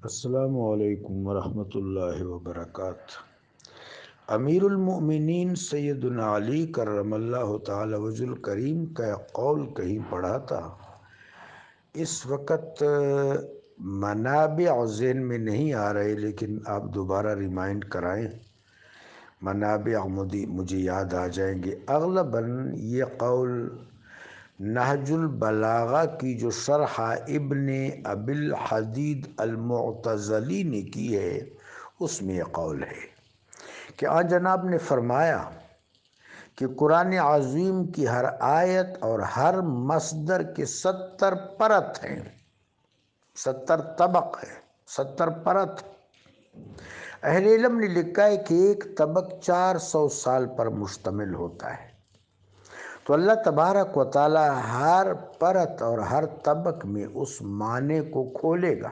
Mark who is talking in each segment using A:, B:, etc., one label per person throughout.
A: السلام علیکم ورحمۃ اللہ وبرکاتہ۔ امیر المؤمنین سیدنا علی کرم اللہ تعالی وجہ الکریم کا قول کہیں پڑھا تھا، اس وقت منابع ذہن میں نہیں آ رہے، لیکن آپ دوبارہ ریمائنڈ کرائیں، منابع مجھے یاد آ جائیں گے۔ اغلباً یہ قول نہج البلاغہ کی جو شرح ابن ابی الحدید المعتزلی نے کی ہے، اس میں یہ قول ہے کہ آن جناب نے فرمایا کہ قرآن عظیم کی ہر آیت اور ہر مصدر کے 70 پرت ہیں، 70 طبق ہیں، 70 پرت۔ اہل علم نے لکھا ہے کہ ایک طبق 400 سال پر مشتمل ہوتا ہے۔ تو اللہ تبارک و تعالی ہر پرت اور ہر طبق میں اس معنی کو کھولے گا،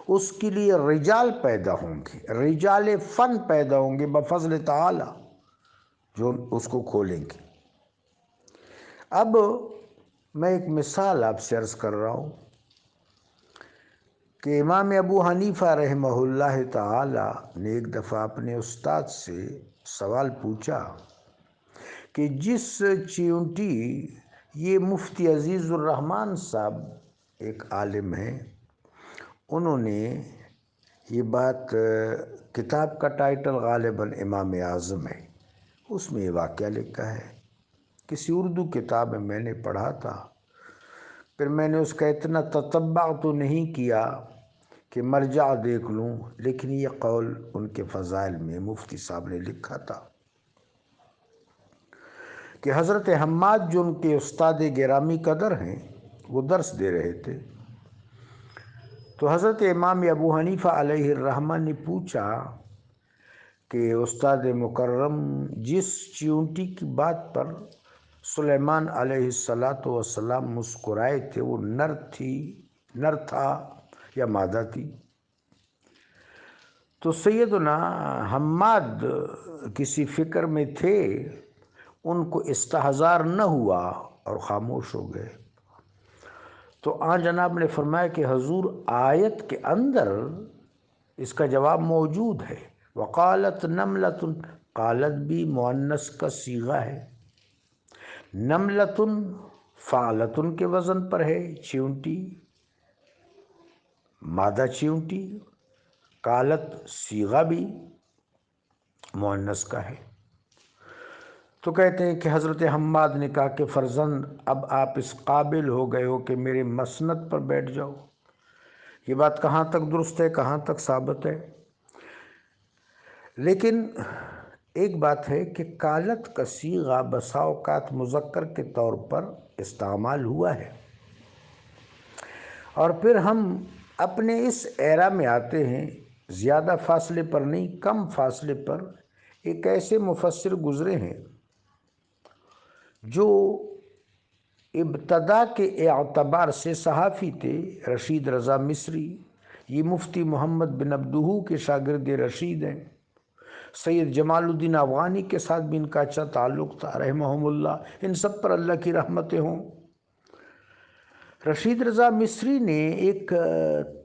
A: اس کے لیے رجال پیدا ہوں گے، رجال فن پیدا ہوں گے بفضل تعالی، جو اس کو کھولیں گے۔ اب میں ایک مثال آپ سے عرض کر رہا ہوں کہ امام ابو حنیفہ رحمہ اللہ تعالی نے ایک دفعہ اپنے استاد سے سوال پوچھا کہ جس چیونٹی، یہ مفتی عزیز الرحمن صاحب ایک عالم ہیں، انہوں نے یہ بات، کتاب کا ٹائٹل غالباً امام اعظم ہے، اس میں یہ واقعہ لکھا ہے، کسی اردو کتاب میں میں نے پڑھا تھا، پھر میں نے اس کا اتنا تتبع تو نہیں کیا کہ مرجع دیکھ لوں، لیکن یہ قول ان کے فضائل میں مفتی صاحب نے لکھا تھا کہ حضرت حماد جو ان کے استاد گرامی قدر ہیں، وہ درس دے رہے تھے، تو حضرت امام ابو حنیفہ علیہ الرحمہ نے پوچھا کہ استاد مکرم، جس چیونٹی کی بات پر سلیمان علیہ السلام مسکرائے تھے، وہ نر تھا یا مادہ تھی؟ تو سیدنا حماد کسی فکر میں تھے، ان کو استحضار نہ ہوا اور خاموش ہو گئے۔ تو آن جناب نے فرمایا کہ حضور، آیت کے اندر اس کا جواب موجود ہے، وقالت نملۃ، قالت بھی مؤنث کا صیغہ ہے، نملۃ فعلۃ کے وزن پر ہے، چیونٹی، مادہ چیونٹی، قالت صیغہ بھی مؤنث کا ہے۔ تو کہتے ہیں کہ حضرت حماد نے کہا کہ فرزند، اب آپ اس قابل ہو گئے ہو کہ میرے مسند پر بیٹھ جاؤ۔ یہ بات کہاں تک درست ہے، کہاں تک ثابت ہے؟ لیکن ایک بات ہے کہ قالت کا صیغہ بسا اوقات مذکر کے طور پر استعمال ہوا ہے، اور پھر ہم اپنے اس ایرا میں آتے ہیں، زیادہ فاصلے پر نہیں، کم فاصلے پر ایک ایسے مفسر گزرے ہیں جو ابتدا کے اعتبار سے صحافی تھے، رشید رضا مصری۔ یہ مفتی محمد بن عبدہو کے شاگرد رشید ہیں۔ سید جمال الدین افغانی کے ساتھ بھی ان کا اچھا تعلق تھا رحمہم اللہ، ان سب پر اللہ کی رحمتیں ہوں۔ رشید رضا مصری نے ایک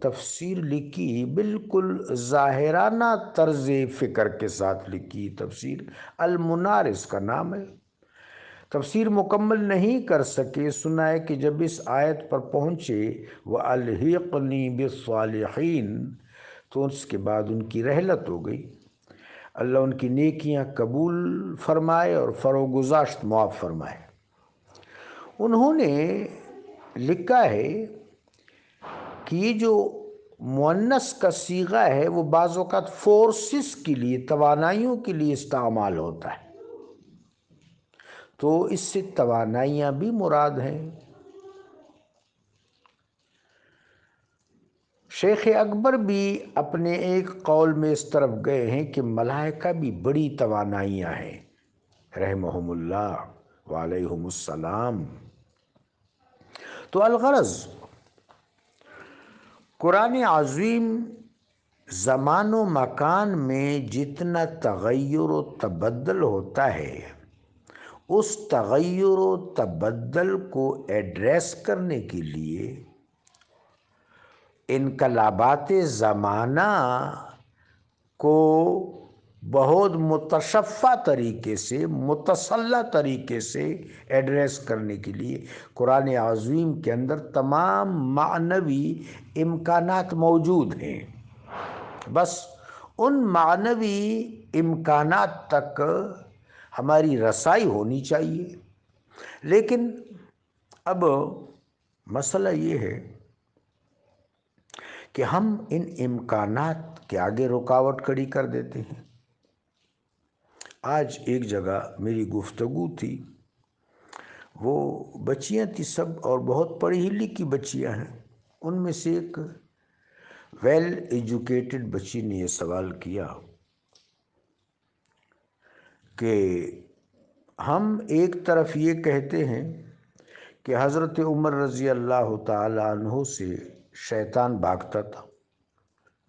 A: تفسیر لکھی، بالکل ظاہرانہ طرز فکر کے ساتھ لکھی تفسیر، المنار اس کا نام ہے۔ تفسیر مکمل نہیں کر سکے، سنا ہے کہ جب اس آیت پر پہنچے وَأَلْحِقْنِي بِالصَّالِحِينَ، تو اس کے بعد ان کی رحلت ہو گئی۔ اللہ ان کی نیکیاں قبول فرمائے اور فروگزاشت معاف فرمائے۔ انہوں نے لکھا ہے کہ یہ جو مؤنث کا صیغہ ہے، وہ بعض اوقات فورسز کے لیے، توانائیوں کے لیے استعمال ہوتا ہے، تو اس سے توانائیاں بھی مراد ہیں۔ شیخ اکبر بھی اپنے ایک قول میں اس طرف گئے ہیں کہ ملائکہ بھی بڑی توانائیاں ہیں، رحمہم اللہ وعلیہم السلام۔ تو الغرض، قرآن عظیم زمان و مکان میں جتنا تغیر و تبدل ہوتا ہے، اس تغیر و تبدل کو ایڈریس کرنے کے لیے انقلابات زمانہ کو بہت متشفع طریقے سے، متصلح طریقے سے ایڈریس کرنے کے لیے قرآن عظیم کے اندر تمام معنوی امکانات موجود ہیں۔ بس ان معنوی امکانات تک ہماری رسائی ہونی چاہیے۔ لیکن اب مسئلہ یہ ہے کہ ہم ان امکانات کے آگے رکاوٹ کھڑی کر دیتے ہیں۔ آج ایک جگہ میری گفتگو تھی، وہ بچیاں تھیں سب، اور بہت پڑھی لکھی بچیاں ہیں۔ ان میں سے ایک ویل ایجوکیٹڈ بچی نے یہ سوال کیا کہ ہم ایک طرف یہ کہتے ہیں کہ حضرت عمر رضی اللہ تعالی عنہ سے شیطان بھاگتا تھا،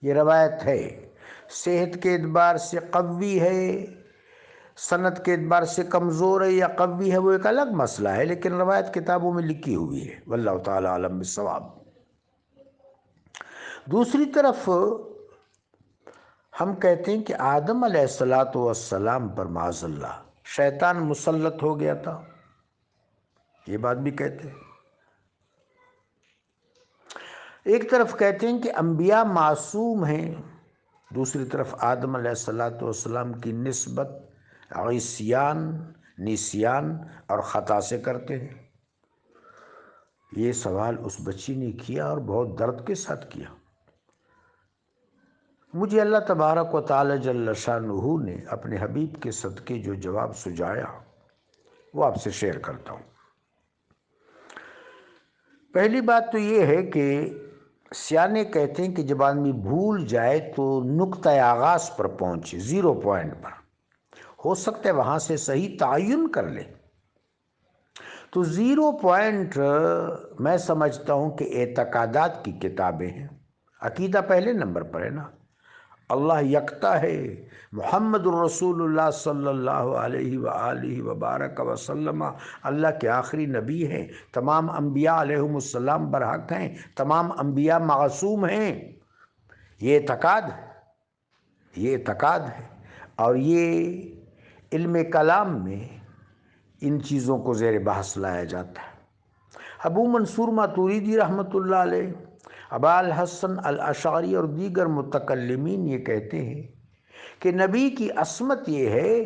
A: یہ روایت ہے، صحت کے اعتبار سے قوی ہے، سند کے اعتبار سے کمزور ہے یا قوی ہے، وہ ایک الگ مسئلہ ہے، لیکن روایت کتابوں میں لکھی ہوئی ہے، واللہ تعالی عالم بالصواب۔ دوسری طرف ہم کہتے ہیں کہ آدم علیہ السلام پر معاذ اللہ شیطان مسلط ہو گیا تھا، یہ بات بھی کہتے ہیں۔ ایک طرف کہتے ہیں کہ انبیاء معصوم ہیں، دوسری طرف آدم علیہ السلام کی نسبت عصیان، نسیان اور خطا سے کرتے ہیں۔ یہ سوال اس بچی نے کیا اور بہت درد کے ساتھ کیا۔ مجھے اللہ تبارک و تعالی جل شانہ نے اپنے حبیب کے صدقے جو جواب سجایا وہ آپ سے شیئر کرتا ہوں۔ پہلی بات تو یہ ہے کہ سیانے کہتے ہیں کہ جب آدمی بھول جائے تو نقطۂ آغاز پر پہنچے، زیرو پوائنٹ پر، ہو سکتا ہے وہاں سے صحیح تعین کر لے۔ تو زیرو پوائنٹ میں سمجھتا ہوں کہ اعتقادات کی کتابیں ہیں۔ عقیدہ پہلے نمبر پر ہے نا، اللہ یکتا ہے، محمد الرسول اللہ صلی اللہ علیہ وآلہ وبارک وسلم اللہ کے آخری نبی ہیں، تمام انبیاء علیہم السلام برحق ہیں، تمام انبیاء معصوم ہیں، یہ اعتقاد ہے، یہ اعتقاد ہے، اور یہ علم کلام میں ان چیزوں کو زیر بحث لایا جاتا ہے۔ ابو منصور ماتوریدی رحمۃ اللہ علیہ، ابا الحسن الاشعری اور دیگر متکلمین یہ کہتے ہیں کہ نبی کی عصمت یہ ہے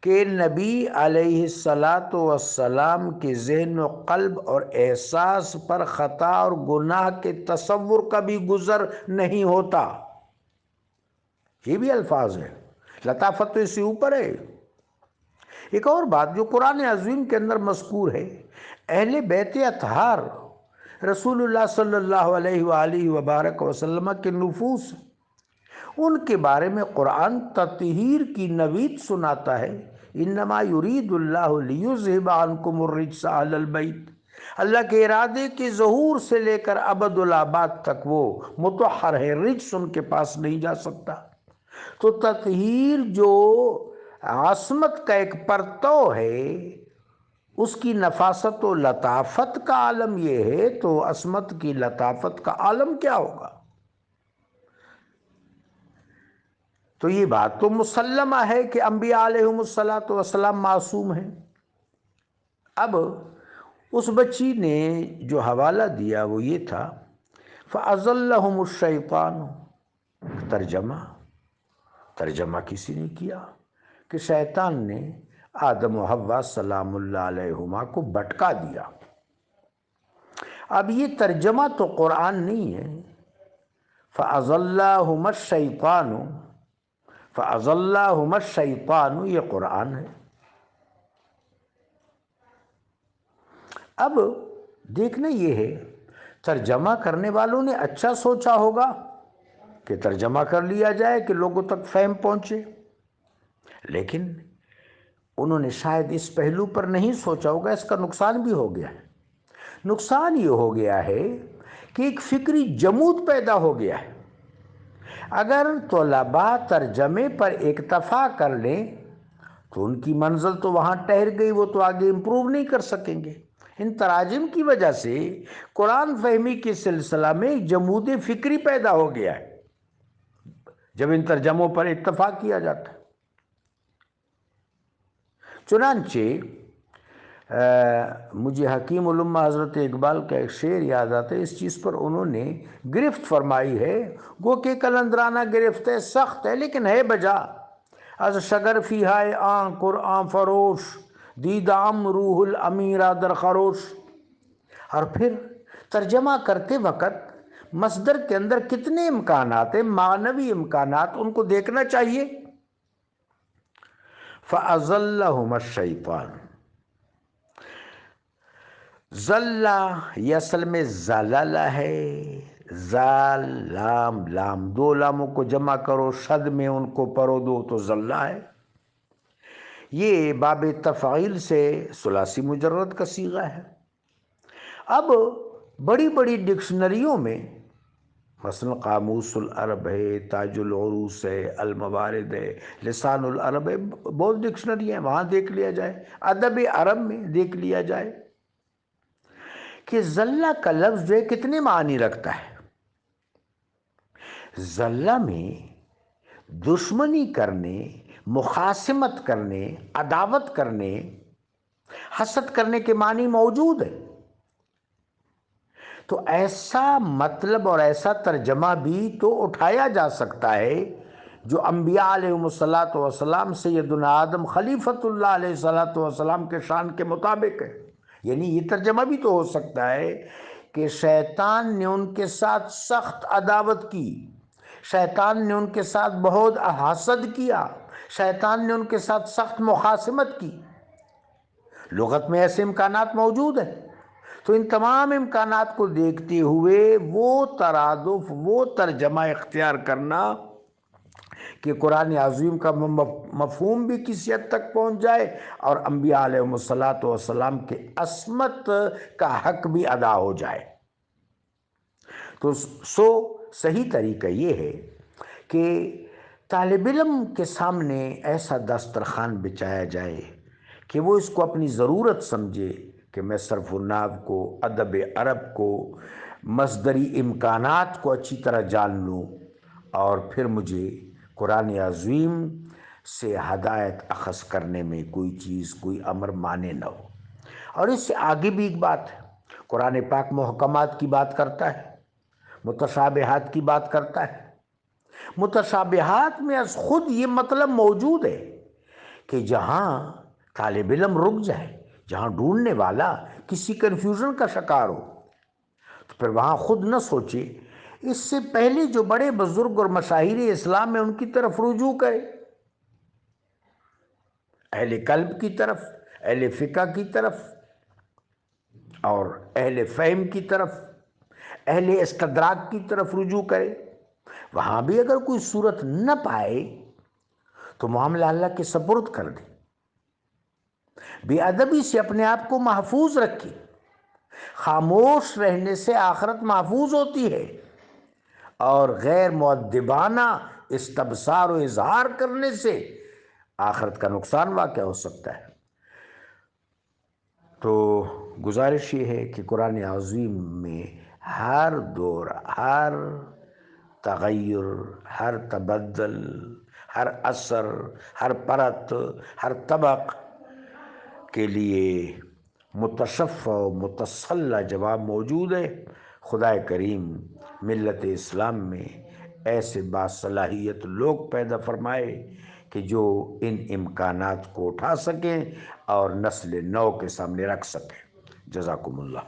A: کہ نبی علیہ السلام کے ذہن و قلب اور احساس پر خطا اور گناہ کے تصور کا بھی گزر نہیں ہوتا۔ یہ بھی الفاظ ہے، لطافت تو اس سے اوپر ہے۔ ایک اور بات جو قرآن عظیم کے اندر مذکور ہے، اہل بیت اطہار رسول اللہ صلی اللہ علیہ وآلہ وبارک وسلم کے نفوس، ان کے بارے میں قرآن تطہیر کی نوید سناتا ہے، انما یرید اللہ لیذہب عنکم الرجس اہل البیت، اللہ کے ارادے کے ظہور سے لے کر ابد الآباد تک وہ مطہر ہے، رجس ان کے پاس نہیں جا سکتا۔ تو تطہیر جو عصمت کا ایک پرتو ہے، اس کی نفاست و لطافت کا عالم یہ ہے، تو عصمت کی لطافت کا عالم کیا ہوگا؟ تو یہ بات تو مسلمہ ہے کہ انبیاء علیہم السلام معصوم ہیں۔ اب اس بچی نے جو حوالہ دیا وہ یہ تھا، فَأَزَلَّهُمُ الشَّيْطَانُ، ترجمہ کسی نے کیا کہ شیطان نے آدم و حوا سلام اللہ علیہما کو بھٹکا دیا۔ اب یہ ترجمہ تو قرآن نہیں ہے، فَأَزَلَّهُمَ الشَّيْطَانُ، فَأَزَلَّهُمَ الشَّيْطَانُ یہ قرآن ہے۔ اب دیکھنا یہ ہے، ترجمہ کرنے والوں نے اچھا سوچا ہوگا کہ ترجمہ کر لیا جائے کہ لوگوں تک فہم پہنچے، لیکن انہوں نے شاید اس پہلو پر نہیں سوچا ہوگا، اس کا نقصان بھی ہو گیا ہے۔ نقصان یہ ہو گیا ہے کہ ایک فکری جمود پیدا ہو گیا ہے۔ اگر طلباء ترجمے پر اکتفا کر لیں تو ان کی منزل تو وہاں ٹھہر گئی، وہ تو آگے امپروو نہیں کر سکیں گے۔ ان تراجم کی وجہ سے قرآن فہمی کے سلسلہ میں جمود فکری پیدا ہو گیا ہے جب ان ترجموں پر اتفاق کیا جاتا ہے۔ چنانچہ مجھے حکیم الامہ حضرت اقبال کا ایک شعر یاد آتا ہے، اس چیز پر انہوں نے گرفت فرمائی ہے، گو کہ کلندرانہ گرفت ہے، سخت ہے لیکن ہے بجا، از شگر فیہائے آن قرآن فروش، دیدام روح الامیرہ در خروش۔ اور پھر ترجمہ کرتے وقت مصدر کے اندر کتنے امکانات ہیں، معنوی امکانات، ان کو دیکھنا چاہیے۔ فَأَزَلَّهُمَ الشَّيْطَانُ، ذلہ یہ اصل میں زلالہ ہے، زال لام لام، دو لاموں کو جمع کرو، شد میں ان کو پرو دو تو زلہ ہے۔ یہ باب تفعیل سے ثلاثی مجرد کا صیغہ ہے۔ اب بڑی بڑی ڈکشنریوں میں مثلا قاموس العرب ہے، تاج العروس ہے، الموارد ہے، لسان العرب ہے، بہت ڈکشنری ہیں، وہاں دیکھ لیا جائے، ادب عرب میں دیکھ لیا جائے کہ زلہ کا لفظ جو ہے کتنے معنی رکھتا ہے۔ زلہ میں دشمنی کرنے، مخاصمت کرنے، عداوت کرنے، حسد کرنے کے معنی موجود ہے۔ تو ایسا مطلب اور ایسا ترجمہ بھی تو اٹھایا جا سکتا ہے جو انبیاء علیہ السلام سیدنا آدم خلیفۃ اللہ علیہ السلام کے شان کے مطابق ہے۔ یعنی یہ ترجمہ بھی تو ہو سکتا ہے کہ شیطان نے ان کے ساتھ سخت عداوت کی، شیطان نے ان کے ساتھ بہت حسد کیا، شیطان نے ان کے ساتھ سخت مخاصمت کی۔ لغت میں ایسے امکانات موجود ہیں۔ تو ان تمام امکانات کو دیکھتے ہوئے وہ ترادف، وہ ترجمہ اختیار کرنا کہ قرآن عظیم کا مفہوم بھی کسی حد تک پہنچ جائے اور انبیاء علیہ السلام کے عصمت کا حق بھی ادا ہو جائے۔ تو صحیح طریقہ یہ ہے کہ طالب علم کے سامنے ایسا دسترخوان بچایا جائے کہ وہ اس کو اپنی ضرورت سمجھے کہ میں صرف و نحو کو، ادب عرب کو، مصدری امکانات کو اچھی طرح جان لوں، اور پھر مجھے قرآن عظیم سے ہدایت اخذ کرنے میں کوئی چیز، کوئی امر مانے نہ ہو۔ اور اس سے آگے بھی ایک بات ہے، قرآن پاک محکمات کی بات کرتا ہے، متشابہات کی بات کرتا ہے۔ متشابہات میں از خود یہ مطلب موجود ہے کہ جہاں طالب علم رک جائے، جہاں ڈھونڈنے والا کسی کنفیوژن کا شکار ہو، تو پھر وہاں خود نہ سوچے، اس سے پہلے جو بڑے بزرگ اور مشاہیر اسلام ہیں ان کی طرف رجوع کرے، اہل قلب کی طرف، اہل فقہ کی طرف اور اہل فہم کی طرف، اہل استدراک کی طرف رجوع کرے۔ وہاں بھی اگر کوئی صورت نہ پائے تو معاملہ اللہ کے سپرد کر دے، بے ادبی سے اپنے آپ کو محفوظ رکھے۔ خاموش رہنے سے آخرت محفوظ ہوتی ہے، اور غیر مؤدبانہ استبصار و اظہار کرنے سے آخرت کا نقصان واقع ہو سکتا ہے۔ تو گزارش یہ ہے کہ قرآن عظیم میں ہر دور، ہر تغیر، ہر تبدل، ہر عصر، ہر پرت، ہر طبق کے لیے متشفع و متصلح جواب موجود ہے۔ خدا کریم ملت اسلام میں ایسے باصلاحیت لوگ پیدا فرمائے کہ جو ان امکانات کو اٹھا سکیں اور نسل نو کے سامنے رکھ سکیں۔ جزاکم اللہ۔